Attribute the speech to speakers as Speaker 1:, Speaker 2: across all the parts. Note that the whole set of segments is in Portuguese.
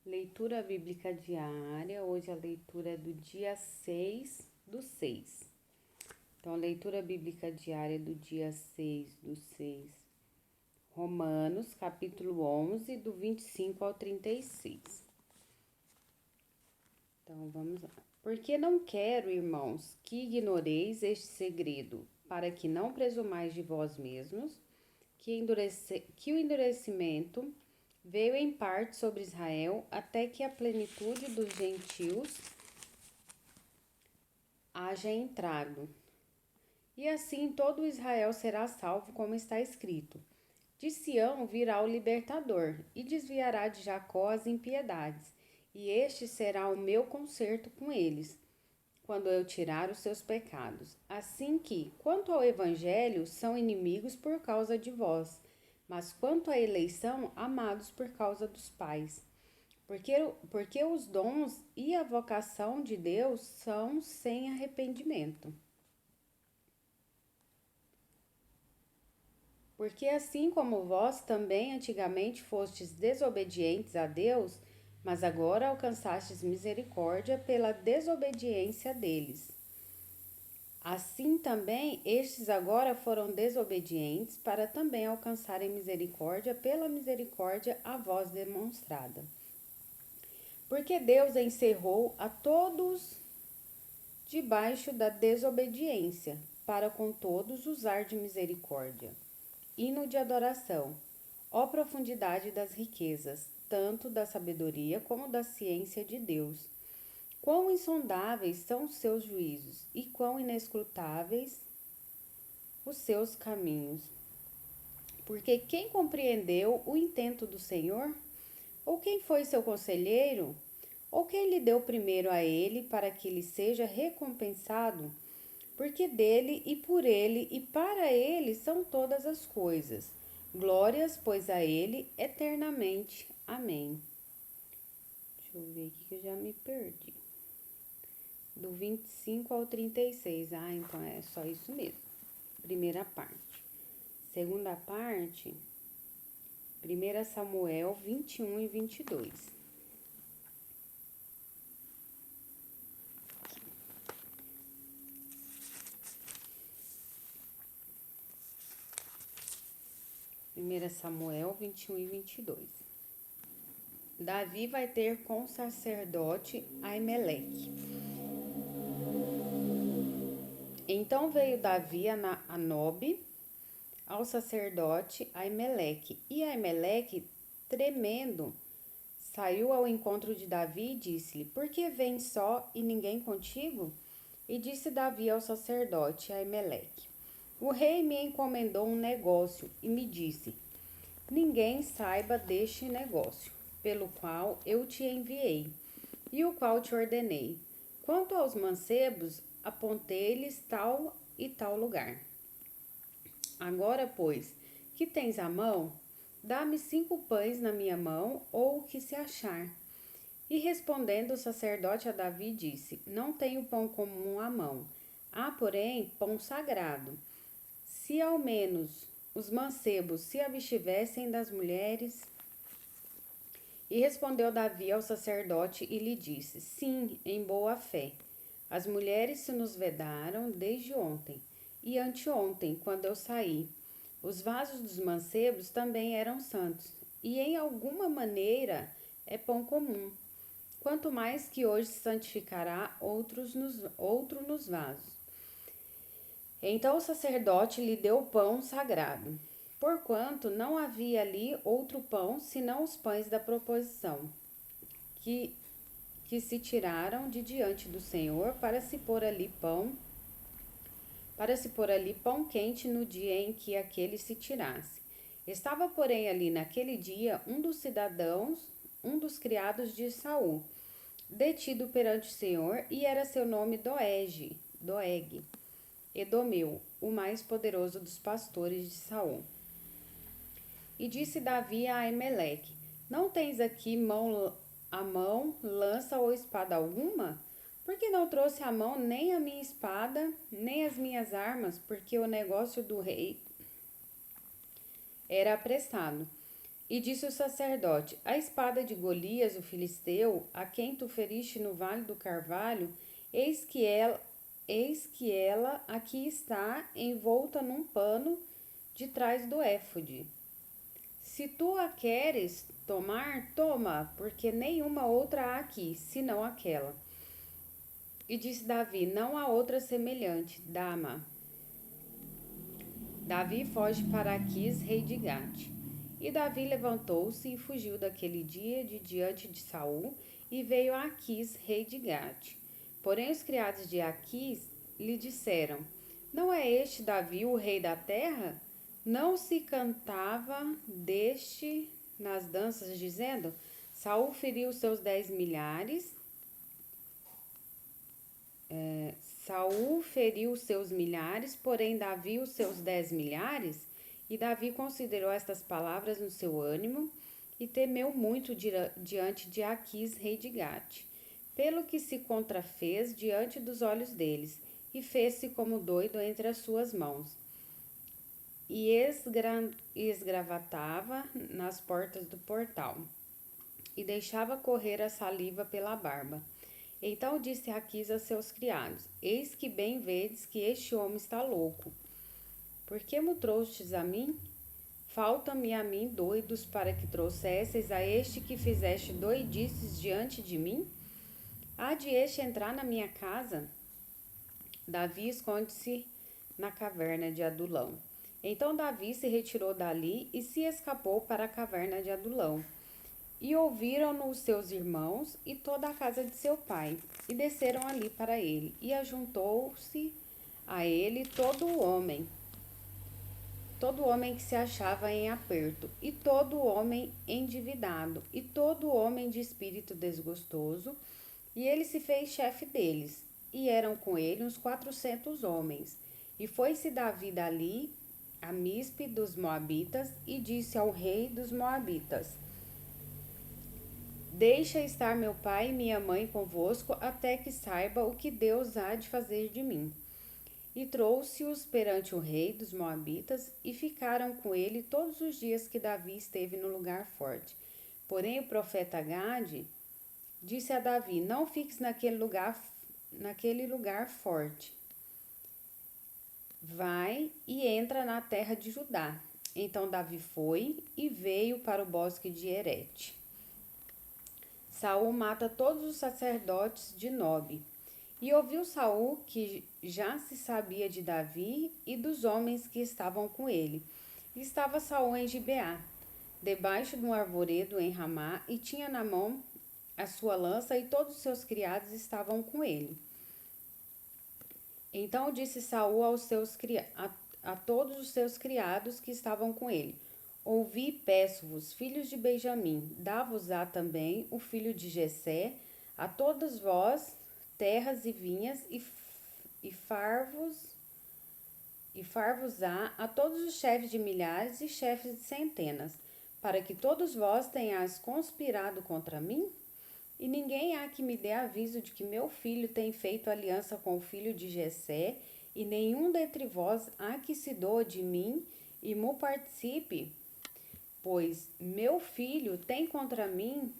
Speaker 1: Leitura bíblica diária. Hoje a leitura é do dia 6/6. Então, a leitura bíblica diária do dia 6/6. Romanos, capítulo 11, do 25 ao 36. Então, vamos lá. Porque não quero, irmãos, que ignoreis este segredo, para que não presumais de vós mesmos, que o endurecimento veio em parte sobre Israel, até que a plenitude dos gentios haja entrado. E assim todo Israel será salvo, como está escrito: de Sião virá o libertador, e desviará de Jacó as impiedades, e este será o meu concerto com eles, quando eu tirar os seus pecados. Assim que, quanto ao evangelho, são inimigos por causa de vós, mas quanto à eleição, amados por causa dos pais. Porque os dons e a vocação de Deus são sem arrependimento. Porque assim como vós também antigamente fostes desobedientes a Deus, mas agora alcançastes misericórdia pela desobediência deles. Assim também estes agora foram desobedientes para também alcançarem misericórdia pela misericórdia a vós demonstrada. Porque Deus encerrou a todos debaixo da desobediência, para com todos usar de misericórdia. Hino de adoração. Ó profundidade das riquezas, tanto da sabedoria como da ciência de Deus. Quão insondáveis são os seus juízos e quão inescrutáveis os seus caminhos. Porque quem compreendeu o intento do Senhor? Ou quem foi seu conselheiro? Ou quem lhe deu primeiro a ele para que lhe seja recompensado? Porque dele e por ele e para ele são todas as coisas. Glórias, pois, a ele eternamente. Amém. Deixa eu ver aqui que eu já me perdi. Do 25 ao 36. Ah, então é só isso mesmo. Primeira parte. Segunda parte, 1 Samuel 21 e 22. Primeira Samuel 21 e 22. Davi vai ter com o sacerdote Aimeleque. Então veio Davi a Nobe, ao sacerdote Aimeleque. E Aimeleque, tremendo, saiu ao encontro de Davi e disse-lhe: Por que vens só e ninguém contigo? E disse Davi ao sacerdote Aimeleque: O rei me encomendou um negócio e me disse: Ninguém saiba deste negócio, pelo qual eu te enviei, e o qual te ordenei. Quanto aos mancebos, apontei-lhes tal e tal lugar. Agora, pois, que tens à mão, dá-me 5 pães na minha mão, ou o que se achar. E respondendo o sacerdote a Davi, disse: Não tenho pão comum à mão, há, porém, pão sagrado. Se ao menos os mancebos se abstivessem das mulheres. E respondeu Davi ao sacerdote e lhe disse: Sim, em boa fé. As mulheres se nos vedaram desde ontem e anteontem, quando eu saí. Os vasos dos mancebos também eram santos, e em alguma maneira é pão comum. Quanto mais que hoje se santificará outro nos vasos. Então o sacerdote lhe deu o pão sagrado, porquanto não havia ali outro pão senão os pães da proposição, que se tiraram de diante do Senhor para se pôr ali pão quente no dia em que aquele se tirasse. Estava, porém, ali naquele dia um dos cidadãos, um dos criados de Saul, detido perante o Senhor, e era seu nome Doeg, Edomeu, o mais poderoso dos pastores de Saul. E disse Davi a Aimeleque: Não tens aqui a mão, lança ou espada alguma? Porque não trouxe à mão nem a minha espada, nem as minhas armas, porque o negócio do rei era apressado. E disse o sacerdote: A espada de Golias, o filisteu, a quem tu feriste no vale do Carvalho, eis que ela aqui está, envolta num pano de trás do éfode. Se tu a queres tomar, toma, porque nenhuma outra há aqui, senão aquela. E disse Davi: Não há outra semelhante, dá-ma. Davi foge para Aquis, rei de Gate. E Davi levantou-se e fugiu daquele dia de diante de Saul, e veio a Aquis, rei de Gate. Porém os criados de Aquis lhe disseram: Não é este Davi o rei da terra? Não se cantava deste nas danças, dizendo: Saul feriu seus 10 milhares, Saul feriu os seus milhares, porém Davi os seus 10 milhares? E Davi considerou estas palavras no seu ânimo e temeu muito diante de Aquis, rei de Gate, pelo que se contrafez diante dos olhos deles, e fez-se como doido entre as suas mãos. E esgravatava nas portas do portal, e deixava correr a saliva pela barba. Então disse Aquis a seus criados: Eis que bem vedes que este homem está louco. Por que me trouxestes a mim? Falta-me a mim doidos para que trouxesseis a este que fizeste doidices diante de mim? Há de este entrar na minha casa? Davi esconde-se na caverna de Adulão. Então Davi se retirou dali e se escapou para a caverna de Adulão. E ouviram-no os seus irmãos e toda a casa de seu pai, e desceram ali para ele, e ajuntou-se a ele todo homem que se achava em aperto, e todo homem endividado, e todo homem de espírito desgostoso, e ele se fez chefe deles, e eram com ele uns 400 homens. E foi-se Davi dali a Mispe dos Moabitas, e disse ao rei dos Moabitas: Deixa estar meu pai e minha mãe convosco, até que saiba o que Deus há de fazer de mim. E trouxe-os perante o rei dos Moabitas, e ficaram com ele todos os dias que Davi esteve no lugar forte. Porém o profeta Gade disse a Davi: Não fiques naquele lugar forte. Vai e entra na terra de Judá. Então Davi foi e veio para o bosque de Herete. Saul mata todos os sacerdotes de Nobe. E ouviu Saul que já se sabia de Davi e dos homens que estavam com ele. E estava Saul em Gibeá, debaixo de um arvoredo em Ramá, e tinha na mão a sua lança, e todos os seus criados estavam com ele. Então disse Saul a todos os seus criados que estavam com ele: Ouvi, peço-vos, filhos de Benjamim, dá-vos-á também o filho de Jessé, a todos vós terras e vinhas, e far-vos-á a todos os chefes de milhares e chefes de centenas, para que todos vós tenhais conspirado contra mim? E ninguém há que me dê aviso de que meu filho tem feito aliança com o filho de Jessé, e nenhum dentre vós há que se doa de mim e mo participe, pois meu filho tem contra mim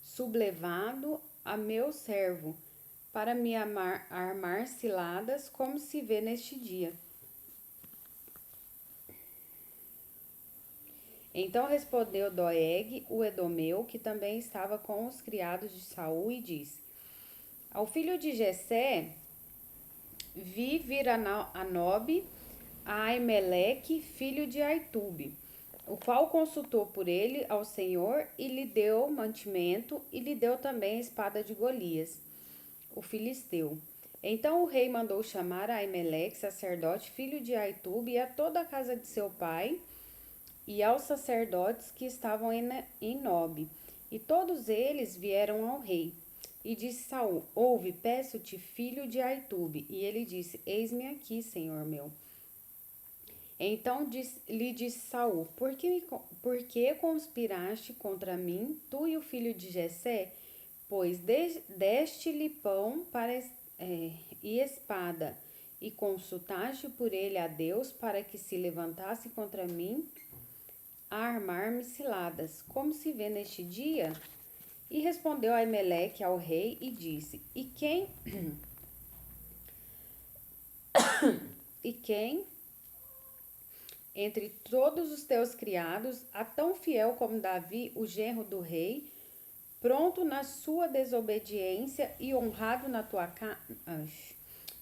Speaker 1: sublevado a meu servo, para me armar ciladas, como se vê neste dia. Então respondeu Doeg, o edomeu, que também estava com os criados de Saul, e disse: Ao filho de Jessé vi vir a Nobe, a Aimeleque, filho de Aitube, o qual consultou por ele ao Senhor, e lhe deu mantimento, e lhe deu também a espada de Golias, o filisteu. Então o rei mandou chamar a Aimeleque, sacerdote, filho de Aitube, e a toda a casa de seu pai, e aos sacerdotes que estavam em Nobe. E todos eles vieram ao rei. E disse Saul: Ouve, peço-te, filho de Aitube. E ele disse: Eis-me aqui, senhor meu. Então lhe disse Saul: Por que conspiraste contra mim, tu e o filho de Jessé? Pois deste-lhe pão e espada, e consultaste por ele a Deus para que se levantasse contra mim? a armar-me ciladas, como se vê neste dia? E respondeu Aimeleque ao rei e disse: E quem entre todos os teus criados há tão fiel como Davi, o genro do rei, pronto na sua desobediência e honrado na tua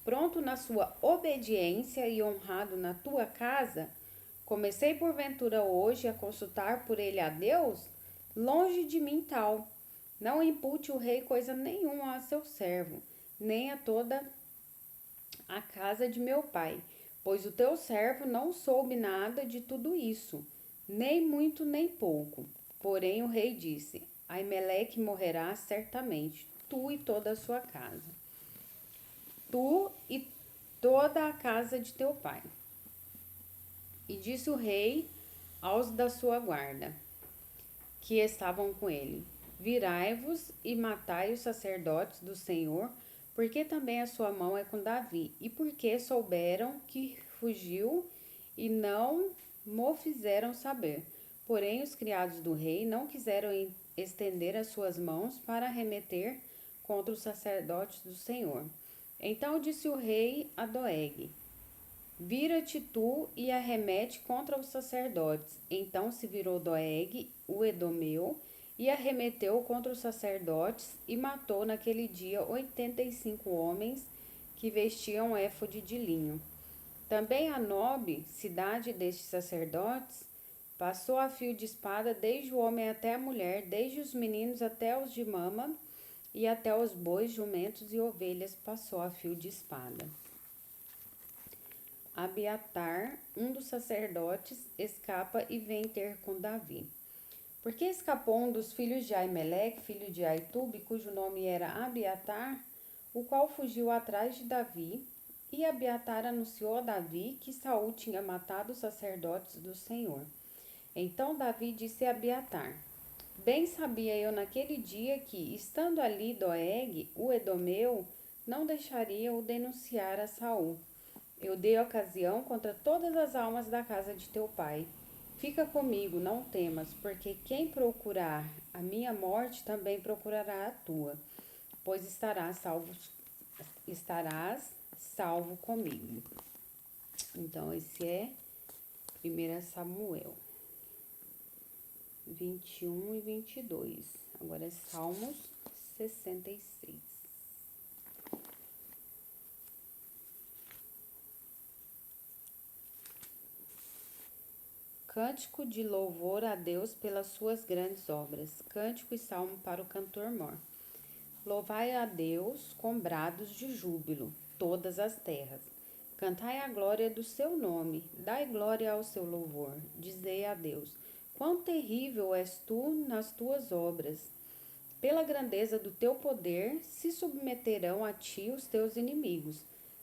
Speaker 1: pronto na sua obediência e honrado na tua casa? Comecei porventura hoje a consultar por ele a Deus? Longe de mim tal. Não impute o rei coisa nenhuma a seu servo, nem a toda a casa de meu pai, pois o teu servo não soube nada de tudo isso, nem muito nem pouco. Porém o rei disse: Aimeleque morrerá certamente, tu e toda a sua casa, tu e toda a casa de teu pai. E disse o rei aos da sua guarda, que estavam com ele: Virai-vos e matai os sacerdotes do Senhor, porque também a sua mão é com Davi, e porque souberam que fugiu e não mo fizeram saber. Porém, os criados do rei não quiseram estender as suas mãos para arremeter contra os sacerdotes do Senhor. Então disse o rei a Doeg: Vira-te tu e arremete contra os sacerdotes. Então se virou Doeg, o edomeu, e arremeteu contra os sacerdotes e matou naquele dia 85 homens que vestiam éfode de linho. Também a Nobe, cidade destes sacerdotes, passou a fio de espada desde o homem até a mulher, desde os meninos até os de mama, e até os bois, jumentos e ovelhas passou a fio de espada. Abiatar, um dos sacerdotes, escapa e vem ter com Davi. Porque escapou um dos filhos de Aimeleque, filho de Aitube, cujo nome era Abiatar, o qual fugiu atrás de Davi, e Abiatar anunciou a Davi que Saul tinha matado os sacerdotes do Senhor. Então Davi disse a Abiatar: Bem sabia eu naquele dia que, estando ali Doeg, o edomeu, não deixaria o denunciar a Saul. Eu dei ocasião contra todas as almas da casa de teu pai. Fica comigo, não temas, porque quem procurar a minha morte também procurará a tua, pois estarás salvo comigo. Então, esse é 1 Samuel 21 e 22. Agora é Salmos 66. Cântico de louvor a Deus pelas suas grandes obras. Cântico e salmo para o cantor-mor. Louvai a Deus com brados de júbilo, todas as terras. Cantai a glória do seu nome, dai glória ao seu louvor. Dizei a Deus: quão terrível és tu nas tuas obras! Pela grandeza do teu poder se submeterão a ti os teus inimigos.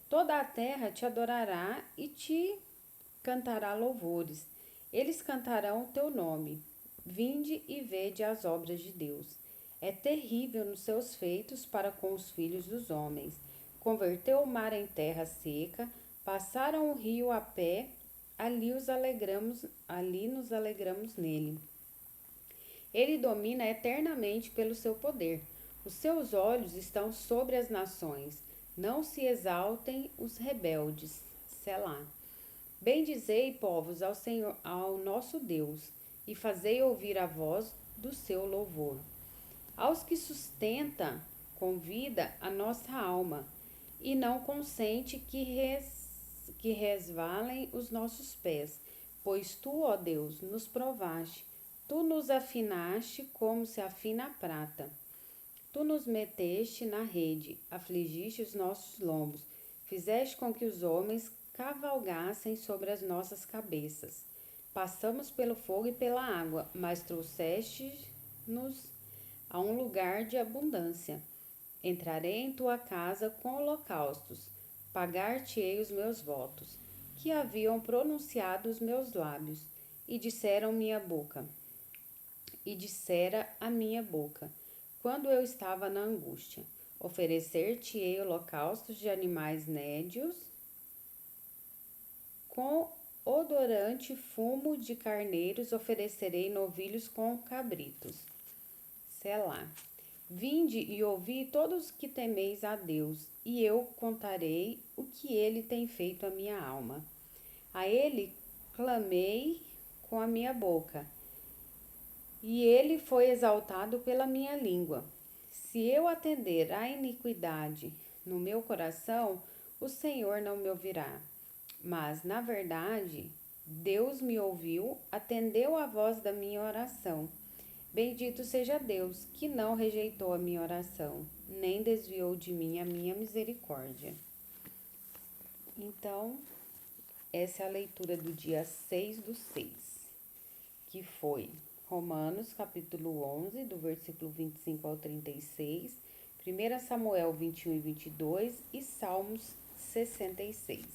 Speaker 1: Toda a terra te adorará e te cantará louvores. Eles cantarão o teu nome. Vinde e vede as obras de Deus. É terrível nos seus feitos para com os filhos dos homens. Converteu o mar em terra seca, passaram o rio a pé, ali nos alegramos nele. Ele domina eternamente pelo seu poder. Os seus olhos estão sobre as nações. Não se exaltem os rebeldes. Selá. Bendizei, povos, ao Senhor, ao nosso Deus, e fazei ouvir a voz do seu louvor. Aos que sustenta com vida a nossa alma, e não consente que resvalem os nossos pés, pois tu, ó Deus, nos provaste, tu nos afinaste como se afina a prata. Tu nos meteste na rede, afligiste os nossos lombos, fizeste com que os homens cavalgassem sobre as nossas cabeças. Passamos pelo fogo e pela água, mas trouxeste-nos a um lugar de abundância. Entrarei em tua casa com holocaustos, pagar-te-ei os meus votos, que haviam pronunciado os meus lábios, e dissera a minha boca, quando eu estava na angústia. Oferecer-te-ei holocaustos de animais nédios, com odorante fumo de carneiros oferecerei novilhos com cabritos. Selá. Vinde e ouvi todos que temeis a Deus, e eu contarei o que ele tem feito à minha alma. A ele clamei com a minha boca, e ele foi exaltado pela minha língua. Se eu atender à iniquidade no meu coração, o Senhor não me ouvirá. Mas, na verdade, Deus me ouviu, atendeu à voz da minha oração. Bendito seja Deus, que não rejeitou a minha oração, nem desviou de mim a minha misericórdia. Então, essa é a leitura do dia 6/6, que foi Romanos, capítulo 11, do versículo 25 ao 36, 1 Samuel 21 e 22 e Salmos 66.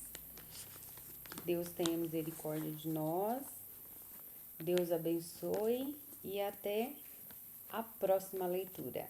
Speaker 1: Deus tenha misericórdia de nós, Deus abençoe e até a próxima leitura.